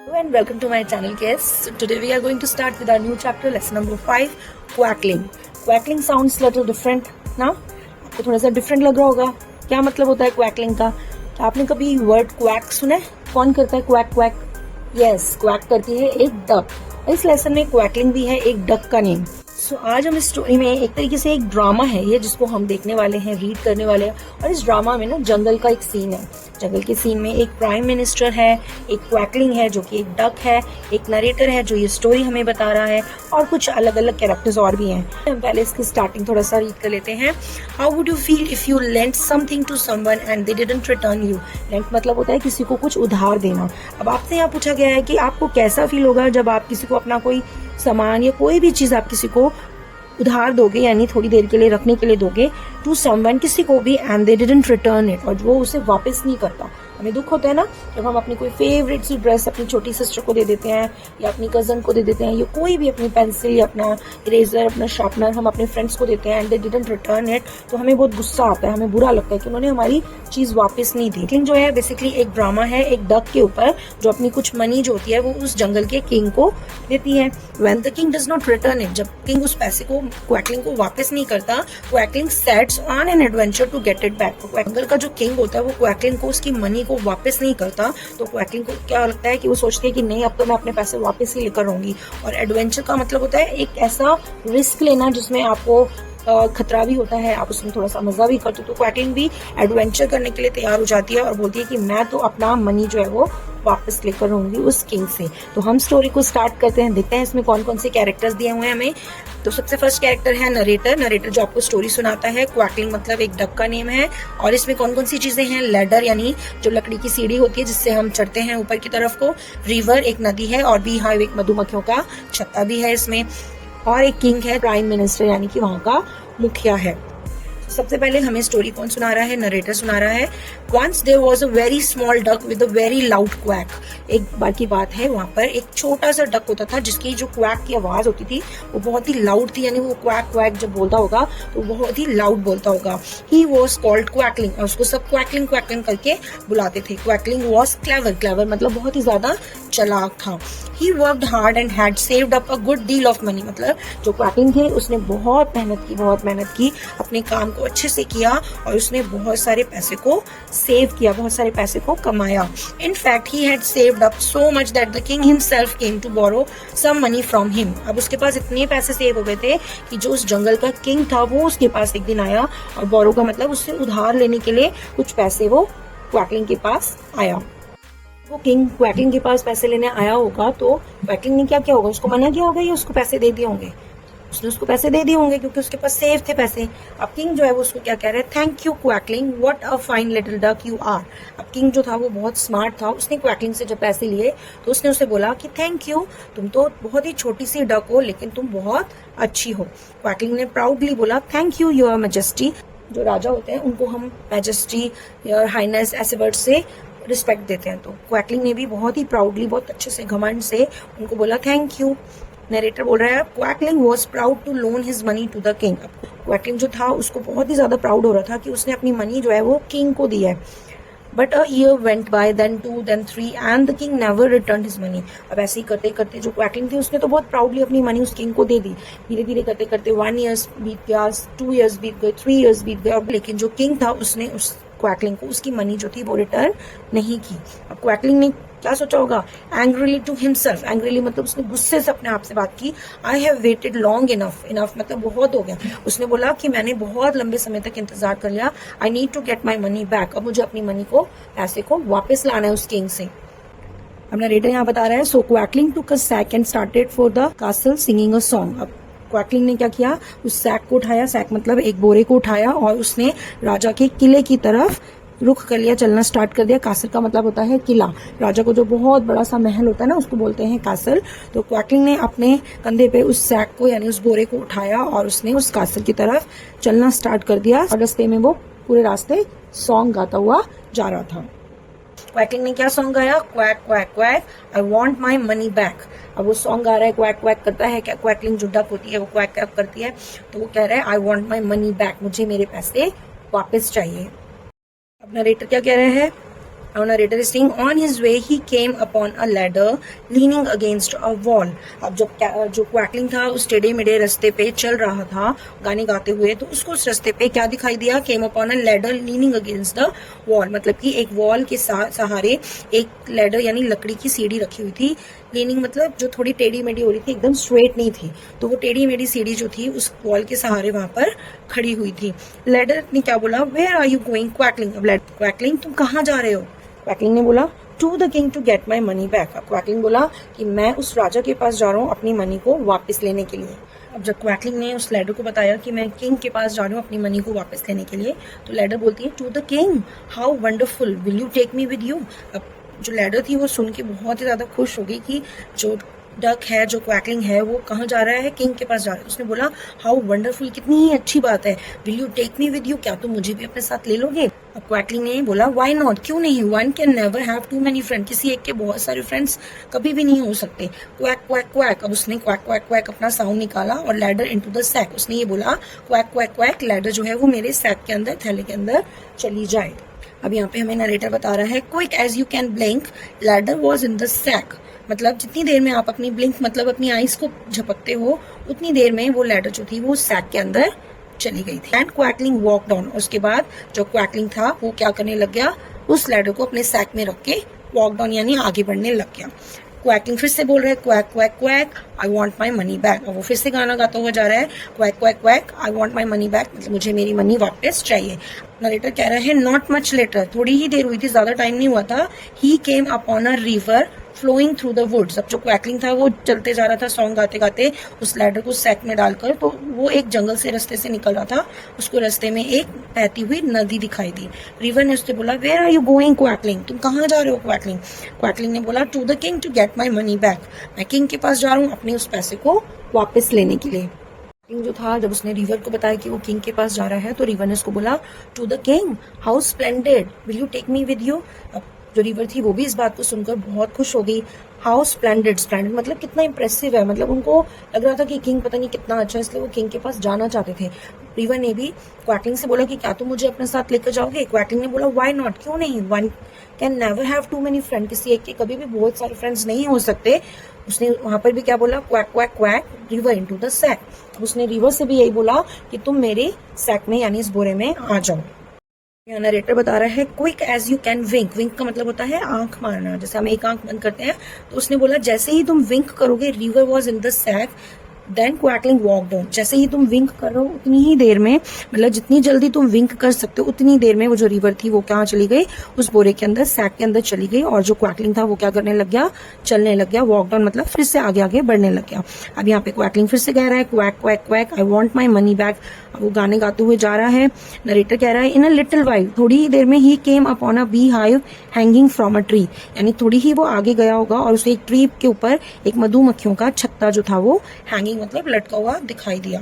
Hello and welcome to my channel, guys. Today we are going to start with our new chapter, lesson number 5, quackling. Quackling sounds little different ना? आपको थोड़ा सा different लग रहा होगा. क्या मतलब होता है क्वैकलिंग का? क्या आपने कभी वर्ड क्वैक सुना है? कौन करता है क्वैक क्वैक? यस, क्वैक करती है एक डक. इस लेसन में क्वैकलिंग भी है एक डक का नेम. सो आज हम इस स्टोरी में एक तरीके से एक ड्रामा है ये जिसको हम देखने वाले हैं, रीड करने वाले हैं. और इस ड्रामा में ना जंगल का एक सीन है. जंगल के सीन में एक प्राइम मिनिस्टर है, एक क्वैकलिंग है जो कि एक डक है, एक नरेटर है जो ये स्टोरी हमें बता रहा है, और कुछ अलग अलग कैरेक्टर्स और भी हैं. हम पहले इसकी स्टार्टिंग थोड़ा सा रीड कर लेते हैं. How would you feel if you lent something to someone and they didn't return you. Lent मतलब होता है किसी को कुछ उधार देना. अब आपसे यहाँ पूछा गया है कि आपको कैसा फील होगा जब आप किसी को अपना कोई सामान या कोई भी चीज आप किसी को उधार दोगे, यानी थोड़ी देर के लिए रखने के लिए दोगे, टू समवन किसी को भी, and they didn't return it, और वो उसे वापस नहीं करता. हमें दुख होता है ना जब हम अपनी कोई फेवरेट सी ड्रेस अपनी छोटी सिस्टर को दे देते हैं या अपनी कजन को दे देते हैं, या कोई भी अपनी पेंसिल या अपना इरेजर, अपना शार्पनर हम अपने फ्रेंड्स को देते हैं and they didn't return it, तो हमें बहुत गुस्सा आता है, हमें बुरा लगता है कि उन्होंने हमारी चीज वापस नहीं दी. किंग जो है बेसिकली एक ड्रामा है एक डक के ऊपर जो अपनी कुछ मनी जो होती है वो उस जंगल के किंग को देती है. When the king does not return it, जब किंग उस पैसे को क्वैकलिंग को वापस नहीं करता, Quackling sets on an adventure to get it back. जंगल का जो किंग होता है वो क्वैकलिंग को उसकी मनी को वापस नहीं करता, तो क्वैकलिंग को क्या लगता है कि वो सोचते हैं कि नहीं, अब तो मैं अपने पैसे वापस ही लेकर रहूंगी. और एडवेंचर का मतलब होता है एक ऐसा रिस्क लेना जिसमें आपको खतरा भी होता है, आप उसमें थोड़ा सा मजा भी करते हो. तो क्वैकलिंग भी एडवेंचर करने के लिए तैयार हो जाती है और बोलती है कि मैं तो अपना मनी जो है वो वापस लेकर रहूंगी उस किंग से. तो हम स्टोरी को स्टार्ट करते हैं, देखते हैं इसमें कौन कौन से कैरेक्टर्स दिए हुए हैं हमें. तो सबसे फर्स्ट कैरेक्टर है नरेटर. नरेटर जो आपको स्टोरी सुनाता है. क्वैकलिंग मतलब एक डक का नेम है. और इसमें कौन कौन सी चीजें हैं? लैडर यानी जो लकड़ी की सीढ़ी होती है जिससे हम चढ़ते हैं ऊपर की तरफ को. रिवर एक नदी है, और बी हाइव एक मधुमक्खियों का छत्ता भी है इसमें. और एक किंग है प्राइम मिनिस्टर यानी कि वहां का मुखिया है. सबसे पहले हमें स्टोरी कौन सुना रहा है? नरेटर सुना रहा है. Once there was a very small duck with a very loud quack. एक बार की बात है, वहां पर एक छोटा सा डक होता था जिसकी जो क्वैक की आवाज होती थी वो बहुत ही लाउड थी, यानी वो क्वैक क्वैक जब बोलता होगा तो बहुत ही लाउड बोलता होगा. He was called quackling, और उसको सब क्वैकलिंग क्वैकलिंग करके बुलाते थे. Quackling was clever. Clever मतलब बहुत ही ज्यादा चालाक था. He worked hard and had saved up a good deal of money. मतलब जो क्वैकलिंग थे उसने बहुत मेहनत की, अपने काम को अच्छे से किया और उसने बहुत सारे पैसे को सेव किया, बहुत सारे पैसे को कमाया. In fact, he had saved up so much that the king himself came to borrow some money from him. अब उसके पास इतने पैसे सेव हो गए थे कि जो उस जंगल का किंग था वो उसके पास एक दिन आया, और बोरो का मतलब उससे उधार लेने के लिए कुछ पैसे वो क्वैकलिंग के पास आया. वो किंग क्वैकलिंग के पास पैसे लेने आया होगा तो क्वैकलिंग ने क्या किया होगा? उसको मना किया होगा या उसको पैसे दे दिए होंगे? उसने उसको पैसे दे दिए होंगे क्योंकि उसके पास सेव थे पैसे. अब किंग जो है वो उसको क्या कह रहे हैं? Thank you Quackling, what a fine little duck you are. अब किंग जो था वो बहुत स्मार्ट था. उसने क्वैकलिंग से जब पैसे लिए तो उसने उसे बोला कि थैंक यू, तुम तो बहुत ही छोटी सी डक हो लेकिन तुम बहुत अच्छी हो. क्वैकलिंग ने प्राउडली बोला थैंक यू योर मैजेस्टी. जो राजा होते हैं उनको हम मैजेस्टी या हाइनेस ऐसे वर्ड से रिस्पेक्ट देते हैं. तो क्वैकलिंग ने भी बहुत ही प्राउडली, बहुत अच्छे से, घमंड से उनको बोला थैंक यू. नरेटर बोल रहा है Quackling was proud to loan his money to the king. Quackling जो था उसको बहुत ही ज्यादा प्राउड हो रहा था कि उसने अपनी मनी जो है वो किंग को दी है. But a year went by, then 2, then 3, and the king never return his money. अब ऐसे ही करते करते जो क्वैकलिंग थी उसने तो बहुत प्राउडली अपनी मनी उस किंग को दे दी. धीरे धीरे करते करते 1 year बीत गया, 2 years बीत गए, 3 years बीत गए, लेकिन जो किंग था उसने उस क्वैकलिंग को उसकी मनी जो थी वो रिटर्न नहीं की. अब क्वैकलिंग ने क्या सोचा होगा? Angrily to himself. एंग्रीली मतलब उसने गुस्से से अपने आप से बात की. I have waited long enough. Enough मतलब बहुत हो गया. उसने बोला कि मैंने बहुत लंबे समय तक इंतजार कर लिया. I need to get my money back. अब मुझे अपनी मनी को, पैसे को वापस लाना है उस किंग से. अब नरेटर यहाँ बता रहा है so Quackling took a sack and started for the castle singing a song. अब क्वैकलिंग ने क्या किया? उस सैक को उठाया. सैक मतलब एक बोरे को उठाया और उसने राजा के किले की तरफ रुख कर लिया, चलना स्टार्ट कर दिया. कासल का मतलब होता है किला. राजा को जो बहुत बड़ा सा महल होता है ना उसको बोलते हैं कासल. तो क्वैकलिंग ने अपने कंधे पे उस सैक को यानी उस बोरे को उठाया और उसने उस कासल की तरफ चलना स्टार्ट कर दिया. और रास्ते में वो पूरे रास्ते सॉन्ग गाता हुआ जा रहा था. क्वैकलिंग ने क्या सॉन्ग गाया? Quack quack quack, I want my money back. अब वो सॉन्ग गा रहा है, क्वैक क्वैक करता है. क्या क्वैकलिंग जो डक होती है वो क्वैक क्वैक करती है. तो वो कह रहा है आई वॉन्ट माई मनी बैक, मुझे मेरे पैसे वापस चाहिए. अब नरेटर क्या कह रहे हैं? Now narrator is saying on his way he came upon a ladder leaning against a wall. अब जब जो क्वैकलिंग था उस टेढ़े मेढ़े रास्ते पे चल रहा था गाने गाते हुए, तो उसको उस रास्ते पे क्या दिखाई दिया? came upon a ladder leaning against the wall, मतलब कि एक वॉल के सहारे एक लैडर यानी लकड़ी की सीढ़ी रखी हुई थी। लीनिंग मतलब जो थोड़ी टेढ़ी मेढ़ी हो रही थी, एकदम स्ट्रेट नहीं थी, तो वो टेढ़ी मेढ़ी सीढ़ी जो थी उस वॉल के सहारे वहां पर खड़ी हुई थी। लैडर ने क्या बोला? Where are you going Quackling. अब क्वैकलिंग तुम कहाँ जा रहे हो? क्वैकलिंग ने बोला to the king to get my money back. अब क्वैकलिंग बोला कि मैं उस राजा के पास जा रहा हूँ अपनी मनी को वापस लेने के लिए। अब जब क्वैकलिंग ने उस लैडर को बताया कि मैं किंग के पास जा रही हूँ अपनी मनी को वापस लेने के लिए, तो लैडर बोलती है to the king, how wonderful, will you take me with you. अब जो लैडर थी वो सुन के बहुत ही ज्यादा खुश हो गई कि जो डक है, जो क्वैकलिंग है, वो कहाँ जा रहा है? किंग के पास जा रहा है। उसने बोला हाउ वंडरफुल, कितनी ही अच्छी बात है, will you take me with you, क्या तुम मुझे भी अपने साथ ले लोगे? अब क्वैकलिंग ने बोला व्हाई नॉट, क्यों नहीं, one can never have too many friend, किसी एक के बहुत सारे फ्रेंड्स कभी भी नहीं हो सकते। Quack quack quack. अब उसने क्वैक क्वैक क्वैक अपना साउंड निकाला और लैडर इनटू द सैक, उसने ये बोला क्वैक क्वैक क्वैक, लैडर जो है वो मेरे सैक के अंदर, थैले के अंदर चली जाए। अब यहाँ पे हमें नरेटर बता रहा है quick as you can blink ladder was in the sack, मतलब जितनी देर में आप अपनी ब्लिंक मतलब अपनी आईज को झपकते हो उतनी देर में वो लैडर जो थी वो सैक के अंदर चली गई थी। एंड क्वैकलिंग वॉक डाउन, उसके बाद जो क्वैकलिंग था वो क्या करने लग गया? उस लैडर को अपने सैक में रख के वॉक डाउन यानी आगे बढ़ने लग गया। क्वैकलिंग फिर से बोल रहा है quack quack quack, I want my money back. और वो फिर से गाना गाता हुआ जा रहा है quack quack quack, I want my money back, मतलब मुझे मेरी मनी वापस चाहिए। नरेटर कह रहा है नॉट मच लेटर, थोड़ी ही देर हुई थी, ज्यादा टाइम नहीं हुआ था। He came upon a river flowing through the woods. अब जो क्वैकलिंग था वो चलते जा रहा था सॉन्ग गाते गाते उस लैडर को सैक में डालकर, तो वो एक जंगल से रास्ते से निकल रहा था, उसको रास्ते में एक बहती हुई नदी दिखाई दी। रिवर ने उससे बोला where are you going Quackling, तुम कहाँ जा रहे हो क्वैकलिंग? क्वैकलिंग ने बोला to the king to get my money back, मैं किंग के पास जा रहा हूँ अपने उस पैसे को वापस लेने के लिए। किंग जो था, जब उसने रिवर को बताया कि वो किंग के पास जा रहा है, तो रिवर ने उसको बोला to the king, how splendid, will you take me with you. अब जो रिवर थी वो भी इस बात को सुनकर बहुत खुश हो गई। हाउ स्प्लेंडेड, स्प्लेंडेड मतलब कितना इंप्रेसिव है, मतलब उनको लग रहा था कि किंग पता नहीं कितना अच्छा है, इसलिए वो किंग के पास जाना चाहते थे। रिवर ने भी क्वैकलिंग से बोला कि क्या तुम मुझे अपने साथ लेकर जाओगे? क्वैकलिंग ने बोला व्हाई नॉट, क्यों नहीं, one can never have too many friend, किसी एक के कभी भी बहुत सारे फ्रेंड्स नहीं हो सकते। उसने वहां पर भी क्या बोला quack quack quack, river into the sack. उसने रिवर से भी यही बोला कि तुम मेरे सैक में यानी इस बोरे में आ जाओ। यहाँ नरेटर बता रहा है क्विक एज यू कैन विंक, विंक का मतलब होता है आंख मारना, जैसे हम एक आंख बंद करते हैं, तो उसने बोला जैसे ही तुम विंक करोगे, river was in the sack, then Quackling walk down, जैसे ही तुम विंक कर रहे हो उतनी ही देर में, मतलब जितनी जल्दी तुम विंक कर सकते हो उतनी देर में वो जो रिवर थी वो कहाँ चली गई? उस बोरे के अंदर, सैक के अंदर चली गई। और जो क्वैकलिंग था वो क्या करने लग गया? चलने लग गया। वॉक डाउन मतलब फिर से आगे आगे बढ़ने लग गया। अब यहाँ पे क्वैकलिंग फिर से कह रहा है quack quack quack, I want my money back. वो गाने गाते हुए जा रहा है। नरेटर कह रहा है इन अ लिटिल वाइल, थोड़ी ही देर में he came upon a bee hive hanging from a tree, यानी थोड़ी ही वो आगे गया होगा और उसे एक ट्री के ऊपर एक मधुमक्खियों का छत्ता जो था वो हैंगिंग मतलब लटका हुआ दिखाई दिया।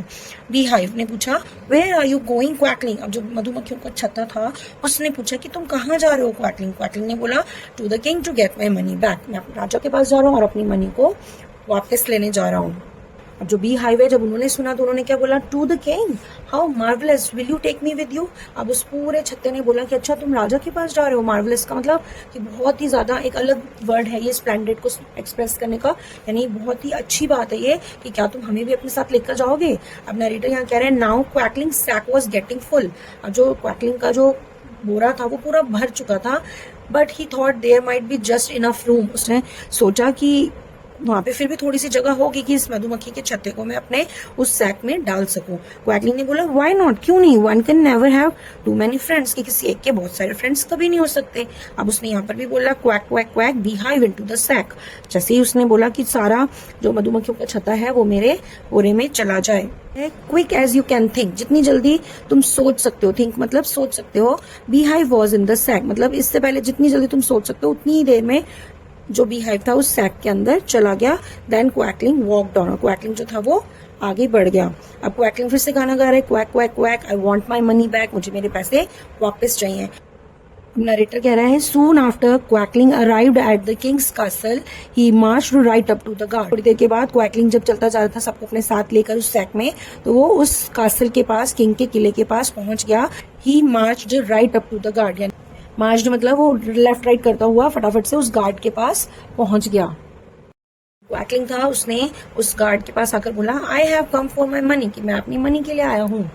बी हाइव ने पूछा where are you going Quackling, अब जो मधुमक्खियों का छत्ता था उसने पूछा कि तुम कहाँ जा रहे हो क्वैकलिंग? क्वैकलिंग ने बोला to the king to get my money back, मैं अपने राजा के पास जा रहा हूँ और अपनी मनी को वापस लेने जा रहा हूँ। अब जो बी हाईवे जब उन्होंने सुना तो उन्होंने क्या बोला to the king, how marvellous, will you take me with you. अब उस पूरे छत्ते ने बोला कि अच्छा तुम राजा के पास जा रहे हो। मार्वलेस का मतलब कि बहुत ही ज्यादा एक अलग वर्ड है ये स्प्लेंडेड को एक्सप्रेस करने का, यानी बहुत ही अच्छी बात है ये कि क्या तुम हमें भी अपने साथ लेकर जाओगे। अब नरेटर यहाँ कह रहे हैं now Quackling sack was getting full, अब जो क्वैकलिंग का जो बोरा था वो पूरा भर चुका था, but he thought there might be just enough room, उसने सोचा कि वहां पे फिर भी थोड़ी सी जगह होगी कि इस मधुमक्खी के छत्ते को मैं अपने उस सैक में डाल सकूं। क्वैकलिंग ने बोला व्हाई नॉट, क्यों नहीं, one can never have too many friends, कि किसी एक के बहुत सारे फ्रेंड्स कभी नहीं हो सकते। अब उसने यहाँ पर भी बोला quack quack quack beehive into the sack, जैसे ही उसने बोला कि सारा जो मधुमक्खियों का छत्ता है वो मेरे बोरे में चला जाए। Quick as you can think, जितनी जल्दी तुम सोच सकते हो, थिंक मतलब सोच सकते हो। Beehive was in the sack मतलब इससे पहले जितनी जल्दी तुम सोच सकते हो उतनी ही देर में जो बी हाइव था उस सैक के अंदर चला गया। देन क्वैकलिंग वॉक डाउन, क्वैकलिंग जो था वो आगे बढ़ गया। अब क्वैकलिंग फिर से गाना गा रहा है quack quack quack, I want my money back, मुझे मेरे पैसे वापस चाहिए। नरेटर कह रहा है soon after Quackling arrived at the king's castle he marched right up to the guard. थोड़ी देर के बाद क्वैकलिंग जब चलता जा रहा था सबको अपने साथ लेकर उस सैक में, तो वो उस कासल के पास, किंग के किले के पास पहुंच गया। He marched right up to the guard, marched मतलब वो लेफ्ट राइट करता हुआ फटाफट से उस गार्ड के पास पहुंच गया। क्वैकलिंग था, उसने उस गार्ड के पास आकर बोला I have come for my money, कि मैं अपनी मनी के लिए आया हूँ।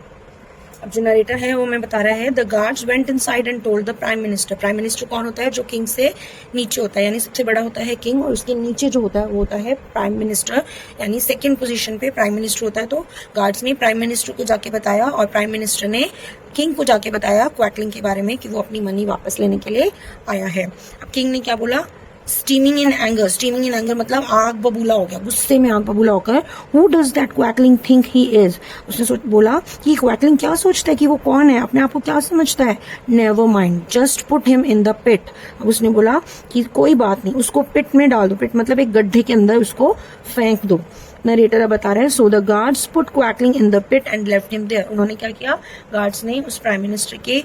अब जो नरेटर है वो मैं बता रहा है, the guards went inside and told the prime minister. Prime minister कौन होता है? जो किंग से नीचे होता है, यानी सबसे बड़ा होता है किंग और उसके नीचे जो होता है वो होता है प्राइम मिनिस्टर, यानी सेकंड पोजीशन पे प्राइम मिनिस्टर होता है। तो गार्ड्स ने प्राइम मिनिस्टर को जाके बताया और प्राइम मिनिस्टर ने किंग को जाके बताया क्वैकलिंग के बारे में कि वो अपनी मनी वापस लेने के लिए आया है। अब किंग ने क्या बोला? स्टीमिंग इन एंगर मतलब आग बबूला हो गया, गुस्से में आग बबूला होकर, who does that Quackling think he is, उसने बोला कि क्वैकलिंग क्या सोचता है कि वो कौन है, अपने आप को क्या समझता है। Never mind, just put him in the pit. अब उसने बोला कि कोई बात नहीं, उसको पिट में डाल दो। पिट मतलब एक गड्ढे के अंदर उसको फेंक दो। नरेटर बता रहे हैं, so the guards put Quackling in the pit and left him there. उन्होंने क्या किया? गार्ड्स ने उस प्राइम मिनिस्टर के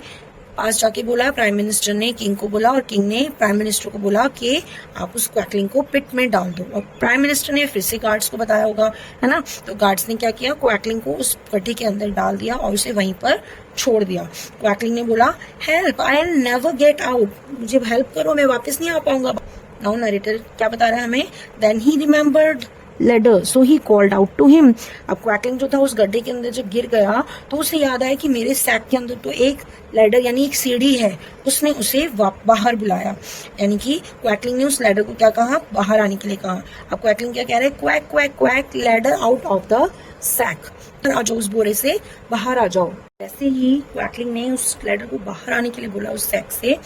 पास जाके बोला, प्राइम मिनिस्टर ने किंग को बोला और किंग ने प्राइम मिनिस्टर को बोला कि आप उस क्वैकलिंग को पिट में डाल दो। और प्राइम मिनिस्टर ने फिर से गार्ड्स को बताया होगा, है ना। तो गार्ड्स ने क्या किया? क्वैकलिंग को उस गड्ढे के अंदर डाल दिया और उसे वहीं पर छोड़ दिया। क्वैकलिंग ने बोला help, I will never get out, मुझे हेल्प करो, मैं वापस नहीं आ पाऊंगा। नाउ नरेटर क्या बता रहा है हमें? Then he remembered ladder so he called out to him. अब क्वैकलिंग जो था उस गड्ढे के अंदर जब गिर गया तो उसे याद आया कि मेरे सैक के अंदर तो एक लैडर यानी एक सीढ़ी है। उसने उसे बाहर बुलाया, यानी कि क्वैकलिंग ने उस लैडर को क्या कहा? बाहर आने के लिए कहा। अब क्वैकलिंग क्या कह रहे हैं? Quack quack quack ladder out of the sack, आ जाओ उस बोरे से बाहर आ जाओ। जैसे ही क्वैकलिंग ने उस लैडर को बाहर आने के लिए बोला उस सैक से,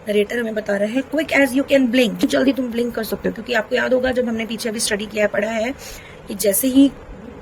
नरेटर हमें बता रहा है quick as you can blink, जल्दी तुम ब्लिंक कर सकते हो। क्योंकि आपको याद होगा जब हमने पीछे अभी स्टडी किया पढ़ा है कि जैसे ही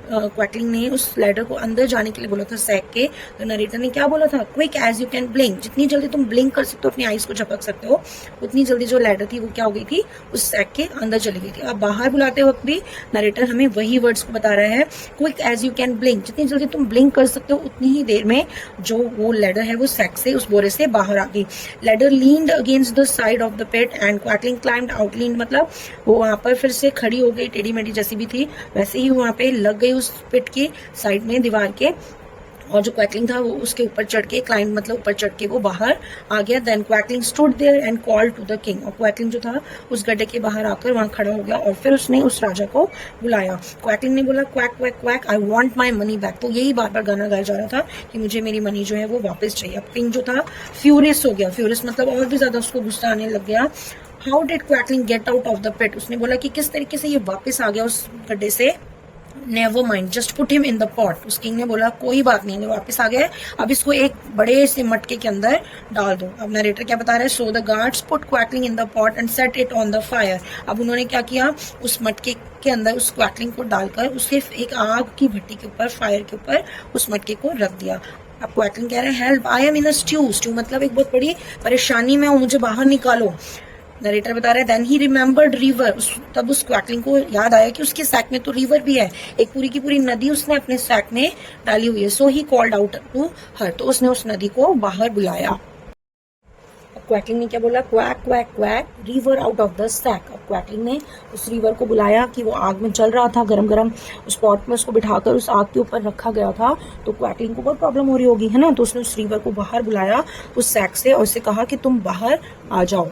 क्वैकलिंग ने उस लैडर को अंदर जाने के लिए बोला था सैक के, तो नरेटर ने क्या बोला था? Quick as you can blink, जितनी जल्दी तुम ब्लिंक कर सकते हो, अपनी आईज को झपक सकते हो, उतनी जल्दी जो लैडर थी वो क्या हो गई थी? उस सैक के अंदर चली गई थी। अब बाहर बुलाते वक्त भी नरेटर हमें वही वर्ड्स को बता रहा है, quick as you can blink, जितनी जल्दी तुम ब्लिंक कर सकते हो उतनी ही देर में जो वो लैडर है वो सैक से, उस बोरे से बाहर आ गई। Ladder leaned against the side of the pit and Quackling climbed out. Leaned मतलब वो वहां पर फिर से खड़ी हो गई, टेढ़ी मेढ़ी जैसी भी थी वैसे ही वहां पे लग गई उस पिट की साइड में, दीवार के। और जो क्वैकलिंग था वो उसके ऊपर चढ़ के, क्लाइंब मतलब ऊपर चढ़ के वो बाहर आ गया। Then Quackling stood there and called to the king. और क्वैकलिंग जो था उस गड्ढे के बाहर आकर वहां खड़ा हो गया और फिर उसने उस राजा को बुलाया। क्वैकलिंग ने बोला quack quack quack I want my money back. तो यही बार बार गाना गाया जा रहा था कि मुझे मेरी मनी जो है वो वापस चाहिए। अब किंग जो था फ्यूरियस हो गया, फ्यूरियस मतलब और भी ज्यादा उसको गुस्सा आने लग गया। How did Quackling get out of the pit, उसने बोला कि किस तरीके से ये वापस आ गया उस गड्ढे से। Never mind, just put him in the pot. उस किंग ने बोला कोई बात नहीं, वो वापस आ गया, अब इसको एक बड़े से मटके के अंदर डाल दो। अब नरेटर क्या बता रहा है? So the guards put Quackling in the pot and set it on the fire. अब उन्होंने क्या किया? उस मटके के अंदर उस क्वैकलिंग को डालकर उसे एक आग की भट्टी के ऊपर, फायर के ऊपर उस मटके को रख दिया। अब क्वैकलिंग कह रहे हैं help, I am in a stew. Stew मतलब एक बहुत बड़ी परेशानी में हूं, मुझे बाहर निकालो। नरेटर बता रहे हैं देन ही रिमेम्बर्ड रिवर। तब उस क्वैकलिंग को याद आया कि उसके सैक में तो रिवर भी है, एक पूरी की पूरी नदी उसने अपने सैक में डाली हुई है। So he called out to her, तो उसने उस नदी को बाहर बुलाया। क्वैकलिंग ने क्या बोला? Quack quack quack river out of the sack. अब क्वैकलिंग ने उस रिवर को बुलाया कि वो आग में चल रहा था, गरम गरम उस पॉट में उसको बिठाकर उस आग के ऊपर रखा गया था। तो क्वैकलिंग को बहुत प्रॉब्लम हो रही होगी, है ना। तो उसने उस रिवर को बाहर बुलाया उस सैक से और उससे कहा कि तुम बाहर आ जाओ।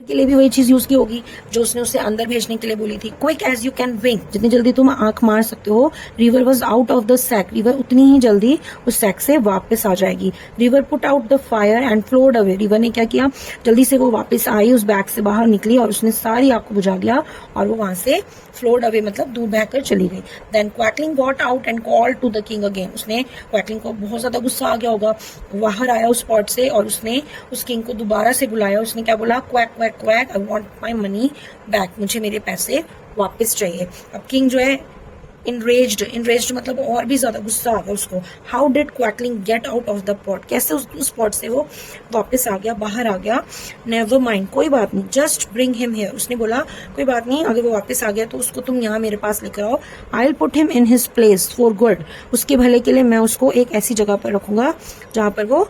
के लिए भी वही चीज यूज की होगी जो उसने उसे अंदर भेजने के लिए बोली थी। Quick as you can wink, जितनी जल्दी तुम आंख मार सकते हो। River was out of the sack, river उतनी ही जल्दी उस सैक से वापस आ जाएगी। River put out the fire and flowed away, river ने क्या किया? जल्दी से वो वापस आई, उस बैग से बाहर निकली और उसने सारी आग को बुझा दिया और वो वहां से फ्लोड अवे मतलब दूर बहकर चली गई। Then Quackling got out and called to the king again. उसने, क्वैकलिंग को बहुत ज्यादा गुस्सा आ गया होगा, बाहर आया उस स्पॉट से और उसने उस किंग को दोबारा से बुलाया। उसने क्या बोला? Quack quack quack I want my money back, मुझे मेरे पैसे वापस चाहिए। अब किंग जो है इनरेज्ड मतलब और भी ज्यादा गुस्सा आ गया उसको। How did Quackling get out of the pot, कैसे उस पॉट से वो वापस आ गया, बाहर आ गया। नेवर माइंड, कोई बात नहीं, जस्ट ब्रिंग हिम हियर। उसने बोला कोई बात नहीं, अगर वो वापस आ गया तो उसको तुम यहाँ मेरे पास लेकर आओ। I will put him in his place for good, उसके भले के लिए मैं उसको एक ऐसी जगह पर रखूंगा जहां पर वो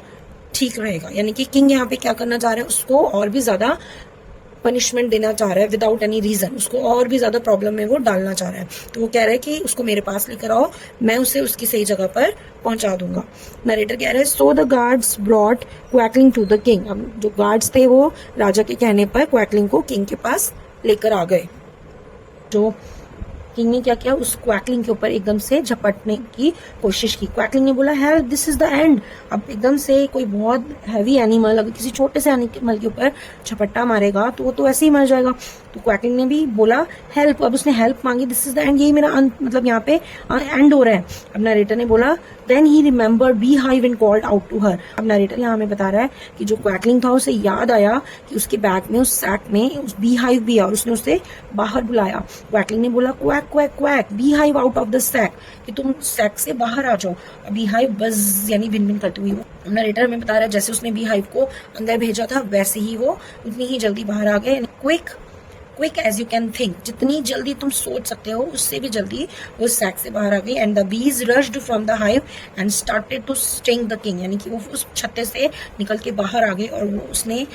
ठीक रहेगा। यानी कि किंग यहाँ पे क्या करना चाह रहा है? उसको और भी ज्यादा पनिशमेंट देना चाह रहा है विदाउट एनी रीजन, उसको और भी ज्यादा प्रॉब्लम में वो डालना चाह रहा है। तो वो कह रहा है कि उसको मेरे पास लेकर आओ, मैं उसे उसकी सही जगह पर पहुंचा दूंगा। नरेटर कह रहा है so the guards brought Quackling to the king. अब जो गार्ड्स थे वो राजा के कहने पर क्वैकलिंग को किंग के पास लेकर आ गए। जो किंग ने क्या किया, उस क्वैकलिंग के ऊपर एकदम से झपटने की कोशिश की। क्वैकलिंग ने बोला help, this is the end. अब एकदम से कोई बहुत हैवी एनिमल अगर किसी छोटे से एनिमल के ऊपर झपट्टा मारेगा तो वो तो ऐसे ही मर जाएगा। तो क्वैकलिंग ने भी बोला हेल्प, अब उसने हेल्प मांगी, दिस इज द एंड, यही मेरा अंत, मतलब यहाँ पे एंड हो रहा है। अब नरेटर ने बोला then he remembered beehive and called out to her. अब नरेटर यहाँ हमें बता रहा है कि जो क्वैकलिंग था उसे याद आया कि उसके बैग में, उस सैक में उस बी हाइव भी है और उसने उसे बाहर बुलाया। क्वैकलिंग ने बोला quack quack quack, beehive out of the sack, कि तुम सैक से बाहर आ जाओ। बी हाइव बज यानी भिन भिन करती हुई वो। नरेटर हमें बता रहा है जैसे उसने बी हाइव को अंदर भेजा था वैसे ही वो उतनी ही जल्दी बाहर आ गए। Quick quick as you can think, जितनी जल्दी तुम सोच सकते हो उससे भी जल्दी वो सैक से बाहर आ गई। And the bees rushed from the hive and started to sting the king, यानी कि वो उस छत्ते से निकल के बाहर आ गई और वो उसने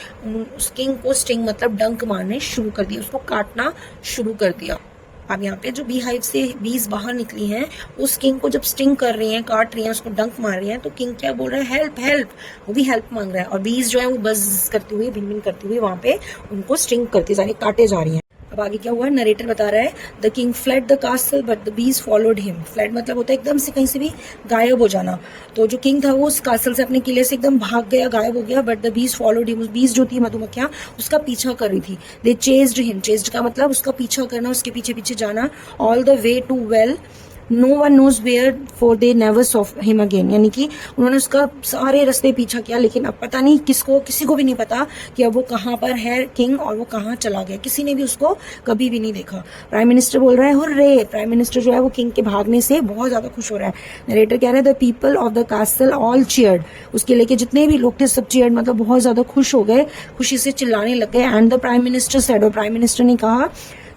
उस किंग को स्टिंग मतलब डंक मारने शुरू कर दिया, उसको काटना शुरू कर दिया। अब यहाँ पे जो बी हाइव से बीज बाहर निकली हैं उस किंग को जब स्टिंग कर रही हैं, काट रही हैं, उसको डंक मार रही हैं, तो किंग क्या बोल रहा है हेल्प हेल्प, वो भी हेल्प मांग रहा है। और बीज जो है वो बज करती हुई, भिन भिन करती हुई वहां पे उनको स्टिंग करती जा रही, काटे जा रही हैं। अब आगे क्या हुआ, नरेटर बता रहा है the king fled the कास्टल but the bees followed him. Fled मतलब होता है एकदम से कहीं से भी गायब हो जाना। तो जो किंग था वो उस कास्टल से, अपने किले से एकदम भाग गया, गायब हो गया। But the bees followed him, उस बीज जो थी मधुमक्खियां उसका पीछा कर रही थी। दे चेज्ड हिम, चेज्ड का मतलब उसका पीछा करना, उसके पीछे पीछे जाना। All the way to well no one knows where for they never saw him again, यानी कि उन्होंने उसका सारे रास्ते पीछा किया लेकिन अब पता नहीं किसी को भी नहीं पता कि अब वो कहाँ पर है किंग और वो कहाँ चला गया, किसी ने भी उसको कभी भी नहीं देखा। प्राइम मिनिस्टर बोल रहा है हुर्रे, प्राइम मिनिस्टर जो है वो किंग के भागने से बहुत ज्यादा खुश हो रहा है। नरेटर कह रहा है the people of the कास्टल all cheered, उसके लेके जितने भी लोग थे सब चीयर्ड, मतलब बहुत ज्यादा खुश हो गए, खुशी से चिल्लाने लग गए। And the prime minister said, और प्राइम मिनिस्टर ने कहा,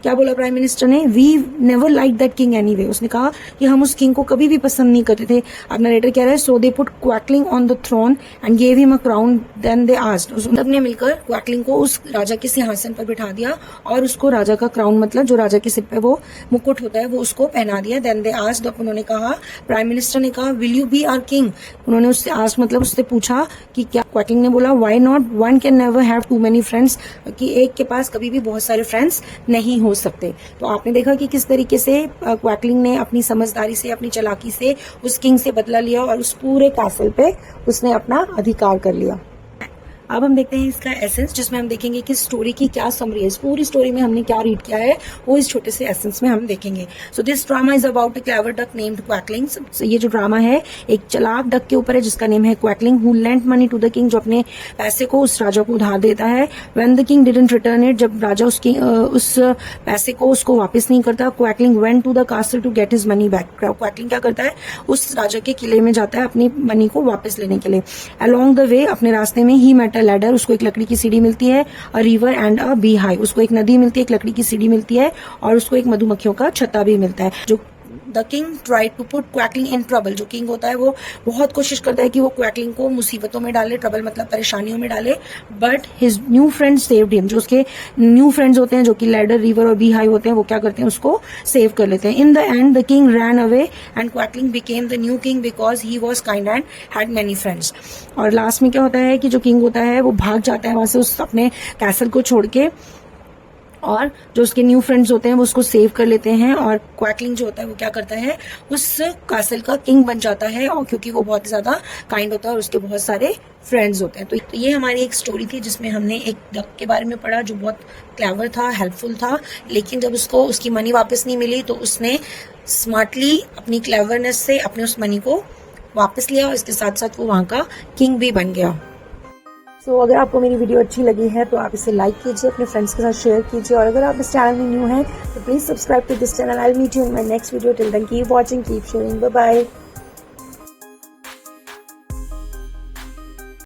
क्या बोला प्राइम मिनिस्टर ने, we never like that king anyway, उसने कहा कि हम उस किंग को कभी भी पसंद नहीं करते थे। अब नरेटर कह रहा है so they put Quackling on the throne and gave him a crown then they asked, सबने मिलकर क्वैकलिंग को उस राजा के सिंहासन पर बिठा दिया और उसको राजा का क्राउन मतलब जो राजा के सिर पे वो मुकुट होता है वो उसको पहना दिया। देन दे आस्क्ड, उन्होंने कहा, प्राइम मिनिस्टर ने कहा will you be our king, उन्होंने उससे आस्क्ड मतलब उससे पूछा कि क्या, क्वैकलिंग ने बोला why not, one can never have too many friends, कि एक के पास कभी भी बहुत सारे फ्रेंड्स नहीं हो सकते। तो आपने देखा कि किस तरीके से क्वैकलिंग ने अपनी समझदारी से, अपनी चालाकी से उस किंग से बदला लिया और उस पूरे कैसल पे उसने अपना अधिकार कर लिया। अब हम देखते हैं इसका एसेंस, जिसमें हम देखेंगे कि स्टोरी की क्या समरी है, इस पूरी स्टोरी में हमने क्या रीड किया है वो इस छोटे से एसेंस में हम देखेंगे। So this drama is about a clever duck named Quackling. ये जो ड्रामा है एक चालाक डक के ऊपर है जिसका नेम है Quackling, who lent money to the king, जो अपने पैसे को उस राजा को उधार देता है। When the king didn't return it, जब राजा उस पैसे को उसको वापस नहीं करता, Quackling went to the castle to get his money back. Quackling क्या करता है, उस राजा के किले में जाता है अपनी मनी को वापस लेने के लिए। अलोंग द वे, अपने रास्ते में ही मेट अ लैडर, उसको एक लकड़ी की सीढ़ी मिलती है। A river and a bee hive, उसको एक नदी मिलती है, एक लकड़ी की सीढ़ी मिलती है और उसको एक मधुमक्खियों का छत्ता भी मिलता है। जो the king tried to put Quackling in trouble, जो किंग होता है वो बहुत कोशिश करता है कि वो क्वैकलिंग को मुसीबतों में डाले, ट्रबल मतलब परेशानियों में डाले। But his new friend saved him, जो उसके न्यू फ्रेंड्स होते हैं जो कि लैडर, रिवर और बी हाइव होते हैं, वो क्या करते हैं, उसको सेव कर लेते हैं। In the end the king ran away and Quackling became the new king because he was kind and had many friends. और लास्ट में क्या होता है कि जो किंग होता है वो भाग जाता है वहां से उस अपने कैसल को छोड़ के, और जो उसके न्यू फ्रेंड्स होते हैं वो उसको सेव कर लेते हैं। और क्वैकलिंग जो होता है वो क्या करता है, उस कासल का किंग बन जाता है, और क्योंकि वो बहुत ज्यादा काइंड होता है और उसके बहुत सारे फ्रेंड्स होते हैं। तो ये हमारी एक स्टोरी थी जिसमें हमने एक डक के बारे में पढ़ा जो बहुत क्लेवर था, हेल्पफुल था, लेकिन जब उसको उसकी मनी वापस नहीं मिली तो उसने स्मार्टली अपनी क्लेवरनेस से अपने उस मनी को वापस लिया और इसके साथ साथ वो वहाँ का किंग भी बन गया। सो अगर आपको मेरी वीडियो अच्छी लगी है तो आप इसे लाइक कीजिए, अपने फ्रेंड्स के साथ शेयर कीजिए, और अगर आप इस चैनल में न्यू हैं तो please subscribe to this channel. I will meet you in my next video. Till then keep watching, keep sharing, bye bye.